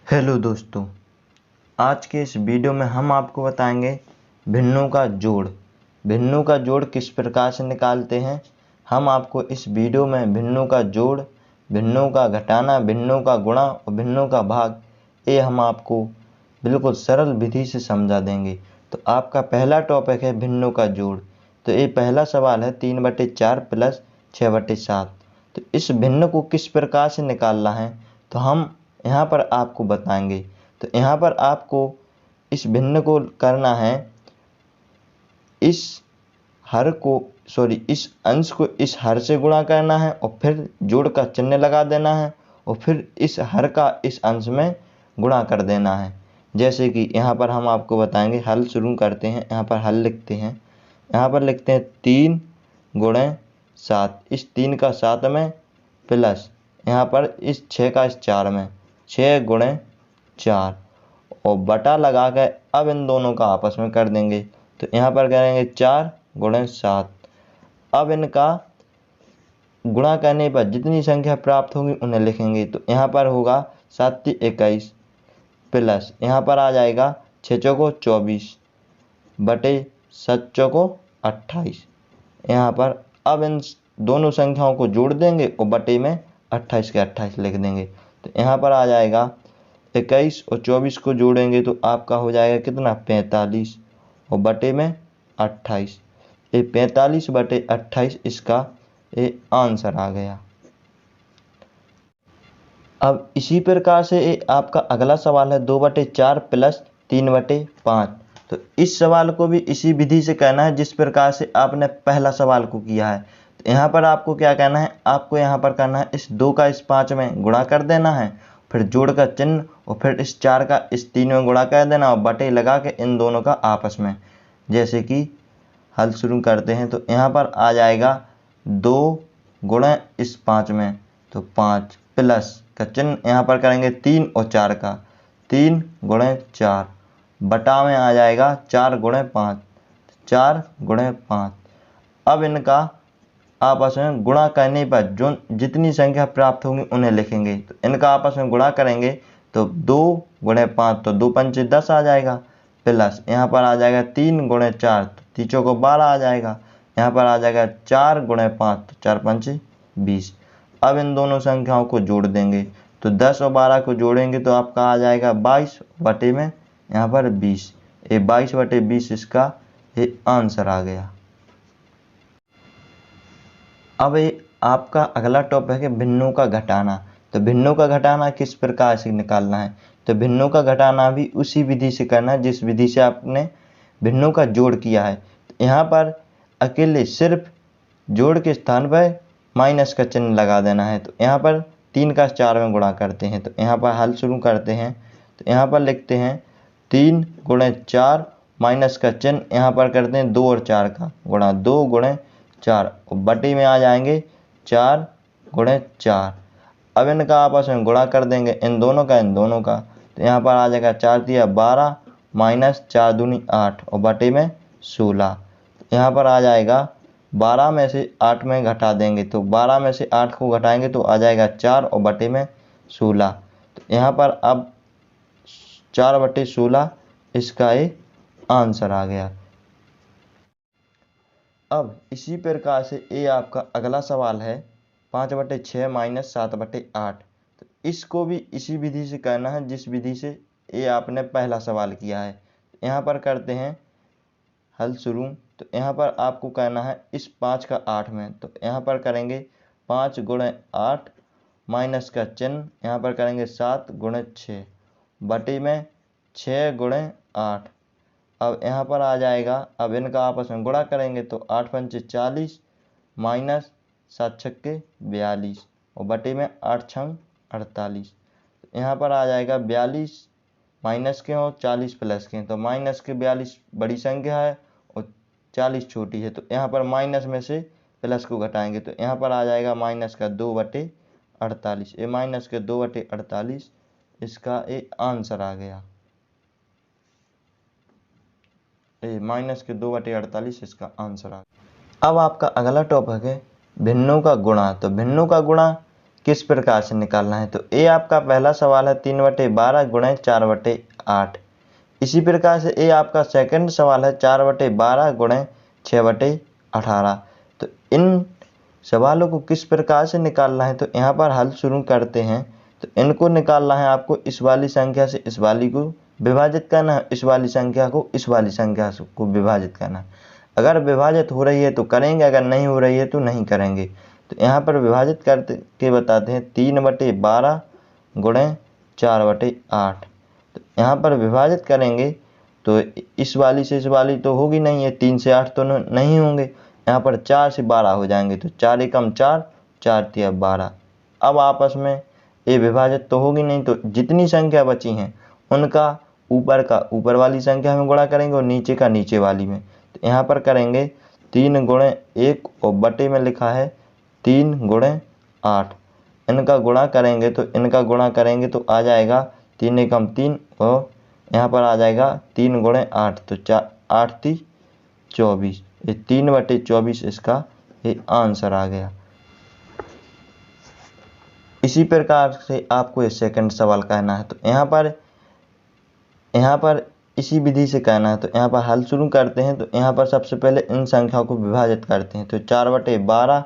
Hello दोस्तों, आज के इस वीडियो में हम आपको बताएंगे भिन्नों का जोड़। भिन्नों का जोड़ किस प्रकार से निकालते हैं। हम आपको इस वीडियो में भिन्नों का जोड़, भिन्नों का घटाना, भिन्नों का गुणा और भिन्नों का भाग ये हम आपको बिल्कुल सरल विधि से समझा देंगे। तो आपका पहला टॉपिक है भिन्नों का जोड़। तो ये पहला सवाल है 3/4 प्लस 6/7। तो इस भिन्न को किस प्रकार से निकालना है तो हम यहाँ पर आपको बताएंगे। तो यहाँ पर आपको इस भिन्न को करना है, इस इस अंश को इस हर से गुणा करना है और फिर जोड़ का चिन्ह लगा देना है और फिर इस हर का इस अंश में गुणा कर देना है। जैसे कि यहाँ पर हम आपको बताएंगे, हल शुरू करते हैं। यहाँ पर हल लिखते हैं, यहाँ पर लिखते हैं 3 गुणे 7, इस 3 का 7 में प्लस यहाँ पर इस 6 का इस 4 में 6 गुणे 4 और बटा लगा के अब इन दोनों का आपस में कर देंगे। तो यहाँ पर करेंगे 4 गुणे 7। अब इनका गुणा करने पर जितनी संख्या प्राप्त होगी उन्हें लिखेंगे। तो यहाँ पर होगा 7 21 प्लस यहाँ पर आ जाएगा 6 चौको 24 बटे 7 चौको 28। यहाँ पर अब इन दोनों संख्याओं को जोड़ देंगे और बटे में 28 के 28 लिख देंगे। तो यहाँ पर आ जाएगा 21 और 24 को जोड़ेंगे तो आपका हो जाएगा कितना 45 और बटे में 28। ये 45/28 इसका ये आंसर आ गया। अब इसी प्रकार से ये आपका अगला सवाल है 2/4 प्लस 3/5। तो इस सवाल को भी इसी विधि से करना है जिस प्रकार से आपने पहला सवाल को किया है। तो यहाँ पर आपको क्या करना है, आपको यहाँ पर करना है इस 2 का इस 5 में गुणा कर देना है, फिर जोड़ का चिन्ह और फिर इस 4 का इस 3 में गुणा कर देना और बटे लगा के इन दोनों का आपस में। जैसे कि हल शुरू करते हैं तो यहाँ पर आ जाएगा 2 गुणे इस 5 में तो 5 प्लस का चिन्ह यहाँ पर करेंगे 3 और 4 का 3 गुणे 4 बटा में आ जाएगा 4 गुणे 5 4 गुणे 5। अब इनका आपस में गुणा करने पर जो जितनी संख्या प्राप्त होगी उन्हें लिखेंगे। तो इनका आपस में गुणा करेंगे तो 2 गुणे 5 तो 2 पंचे 10 आ जाएगा प्लस यहाँ पर आ जाएगा 3 गुणे 4 तो 3 चौको 12 आ जाएगा। यहाँ पर आ जाएगा 4 गुणे 5 तो 4 पंचे 20। अब इन दोनों संख्याओं को जोड़ देंगे तो 10 और 12 को जोड़ेंगे तो आपका आ जाएगा 22 बटे में यहाँ पर 20। ये 22/20 इसका ये आंसर आ गया। अब ये आपका अगला टॉपिक है भिन्नों का घटाना। तो भिन्नों का घटाना किस प्रकार से निकालना है। तो भिन्नों का घटाना भी उसी विधि से करना है जिस विधि से आपने भिन्नों का जोड़ किया है। तो यहाँ पर अकेले सिर्फ जोड़ के स्थान पर माइनस का चिन्ह लगा देना है। तो यहाँ पर 3 का 4 में गुणा करते हैं। तो यहाँ पर हल शुरू करते हैं तो यहाँ पर लिखते हैं 3 गुणे 4 माइनस का चिन्ह यहाँ पर करते हैं 2 और 4 का गुणा 2 गुणे 4 और बटे में आ जाएंगे 4 गुणे 4। अब इनका आपस में गुणा कर देंगे, इन दोनों का। तो यहाँ पर आ जाएगा 4 तिया 12 माइनस 4 दूनी 8 और बटे में 16। यहाँ पर आ जाएगा 12 में से 8 में घटा देंगे तो 12 में से 8 को घटाएंगे तो आ जाएगा 4 और बटे में 16। तो यहाँ पर अब 4/16 इसका ये आंसर आ गया। अब इसी प्रकार से ये आपका अगला सवाल है 5/6 माइनस 7/8। तो इसको भी इसी विधि से करना है जिस विधि से ये आपने पहला सवाल किया है। यहाँ पर करते हैं हल शुरू। तो यहाँ पर आपको करना है इस 5 का 8 में। तो यहाँ पर करेंगे 5 गुणे 8 माइनस का चिन्ह यहाँ पर करेंगे 7 गुणे 6 बटे में 6 गुणे 8। अब यहाँ पर आ जाएगा, अब इनका आपस में गुणा करेंगे तो 8 पंचे 40 माइनस 7 छक्के 42 और बटे में 8 छंग 48। यहाँ पर आ जाएगा 42 माइनस के और 40 प्लस के, तो माइनस के 42 बड़ी संख्या है और 40 छोटी है। तो यहाँ पर माइनस में से प्लस को घटाएंगे तो यहाँ पर आ जाएगा माइनस का 2/48। ये माइनस के 2/48 इसका ये आंसर आ गया। माइनस के 2/48 इसका आंसर आ गया। अब आपका अगला टॉपिक है भिन्नों का गुणा। तो भिन्नों का गुणा किस प्रकार से निकालना है। तो ये आपका पहला सवाल है 3/12 गुणे 4/8। इसी प्रकार से ये आपका सेकंड सवाल है 4/12 गुणे 6/18। तो इन सवालों को किस प्रकार से निकालना है, तो यहाँ पर हल शुरू करते हैं। तो इनको निकालना है आपको इस वाली संख्या से इस वाली को विभाजित करना है, इस वाली संख्या को इस वाली संख्या को विभाजित करना है। अगर विभाजित हो रही है तो करेंगे, अगर नहीं हो रही है तो नहीं करेंगे। तो यहाँ पर विभाजित करके बताते हैं 3/12 गुणे 4/8। तो यहाँ पर विभाजित करेंगे तो इस वाली से इस वाली तो होगी नहीं है, 3 से 8 तो नहीं होंगे, यहाँ पर 4 से 12 हो जाएंगे। तो 4 एकम 4, 4 तिया 12। अब आपस में ये विभाजित तो होगी नहीं, तो जितनी संख्या बची हैं उनका ऊपर का ऊपर वाली संख्या में गुणा करेंगे और नीचे का नीचे वाली में। तो यहाँ पर करेंगे 3 गुणे 1 और बटे में लिखा है 3 गुणे 8। इनका गुणा करेंगे तो आ जाएगा 3 एकम 3 और यहाँ पर आ जाएगा 3 गुणे 8, तो 8 × 3 = 24। ये 3/24 इसका ये आंसर आ गया। इसी प्रकार से आपको ये सेकंड सवाल कहना है। तो यहाँ पर इसी विधि से कहना है। तो यहाँ पर हल शुरू करते हैं। तो यहाँ पर सबसे पहले इन संख्याओं को विभाजित करते हैं। तो 4/12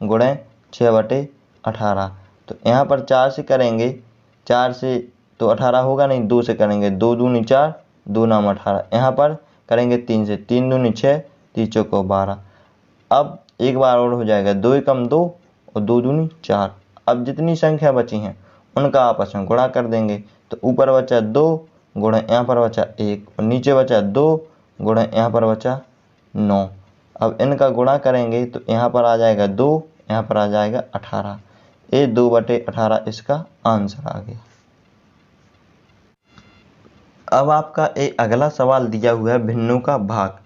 गुणे 6/18। तो यहाँ पर 4 से करेंगे, 4 से तो 18 होगा नहीं, 2 से करेंगे, 2 दूनी 4, 2 नाम 18। यहाँ पर करेंगे 3 से, 3 दूनी 6, 3 चौको 12। अब एक बार और हो जाएगा, 2 एकम 2 और 2 दूनी 4। अब जितनी संख्या बची हैं उनका आपस में गुणा कर देंगे। तो ऊपर बचा 2 गुणे यहाँ पर बचा 1 और नीचे बचा 2 गुणे यहाँ पर बचा 9। अब इनका गुणा करेंगे तो यहाँ पर आ जाएगा 2, यहाँ पर आ जाएगा 18। ये 2/18 इसका आंसर आ गया। अब आपका एक अगला सवाल दिया हुआ है भिन्नों का भाग।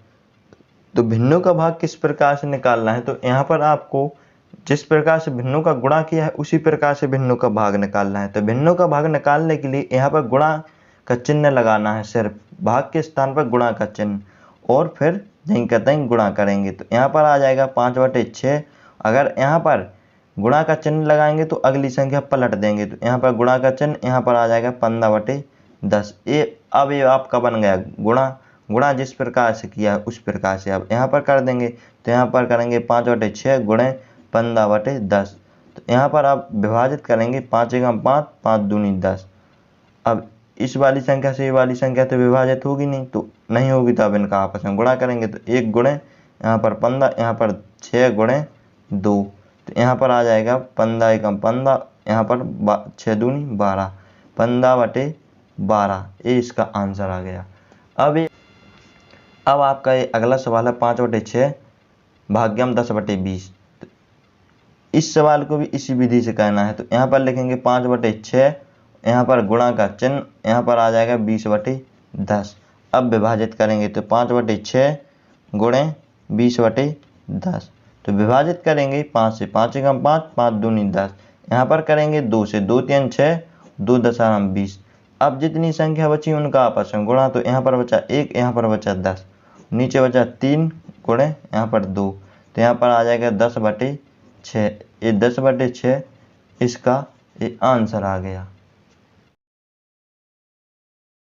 तो भिन्नों का भाग किस प्रकार से निकालना है। तो यहाँ पर आपको जिस प्रकार से भिन्नों का गुणा किया है उसी प्रकार से भिन्नों का भाग निकालना है। तो भिन्नों का भाग निकालने के लिए यहाँ पर गुणा का चिन्ह लगाना है, सिर्फ भाग के स्थान पर गुणा का चिन्ह, और फिर यहीं का तहीं गुणा करेंगे। तो यहाँ पर आ जाएगा 5/6। अगर यहाँ पर गुणा का चिन्ह लगाएंगे तो अगली संख्या पलट देंगे। तो यहाँ पर गुणा का चिन्ह, यहाँ पर आ जाएगा 15/10। अब ये आपका बन गया गुणा जिस प्रकार से किया है उस प्रकार से अब यहाँ पर कर देंगे। तो यहाँ पर करेंगे 5/6 गुणे 15/10। तो यहाँ पर आप विभाजित करेंगे, 5 एकम 5, 5 दूनी 10। अब इस वाली संख्या से ये वाली संख्या तो विभाजित होगी नहीं, तो नहीं होगी, तो अब इनका आपस में गुणा करेंगे। तो 1 गुणे यहाँ पर 15, यहाँ पर 6 गुणे 2। तो यहाँ पर आ जाएगा 15 एकम 15, यहाँ पर 6 दूनी 12, 15/12। ये इसका आंसर आ गया। अब आपका ये अगला सवाल है 5/6 भाग्यम 10/20। तो इस सवाल को भी इसी विधि से कहना है। तो यहाँ पर लिखेंगे 5/6, यहाँ पर गुणा का चिन्ह, यहाँ पर आ जाएगा 20/10। अब विभाजित करेंगे तो 5/6 गुणे 20/10। तो विभाजित करेंगे 5 से, 5 एकम 5, 5 दूनी 10। यहाँ पर करेंगे 2 से, 2 3 6, 2 10 20। अब जितनी संख्या बची उनका आपस में गुणा। तो यहाँ पर बचा 1, यहाँ पर बचा 10, नीचे बचा 3 गुणे यहाँ पर 2। तो यहाँ पर आ जाएगा 10/6। ये 10/6 इसका ये आंसर आ गया।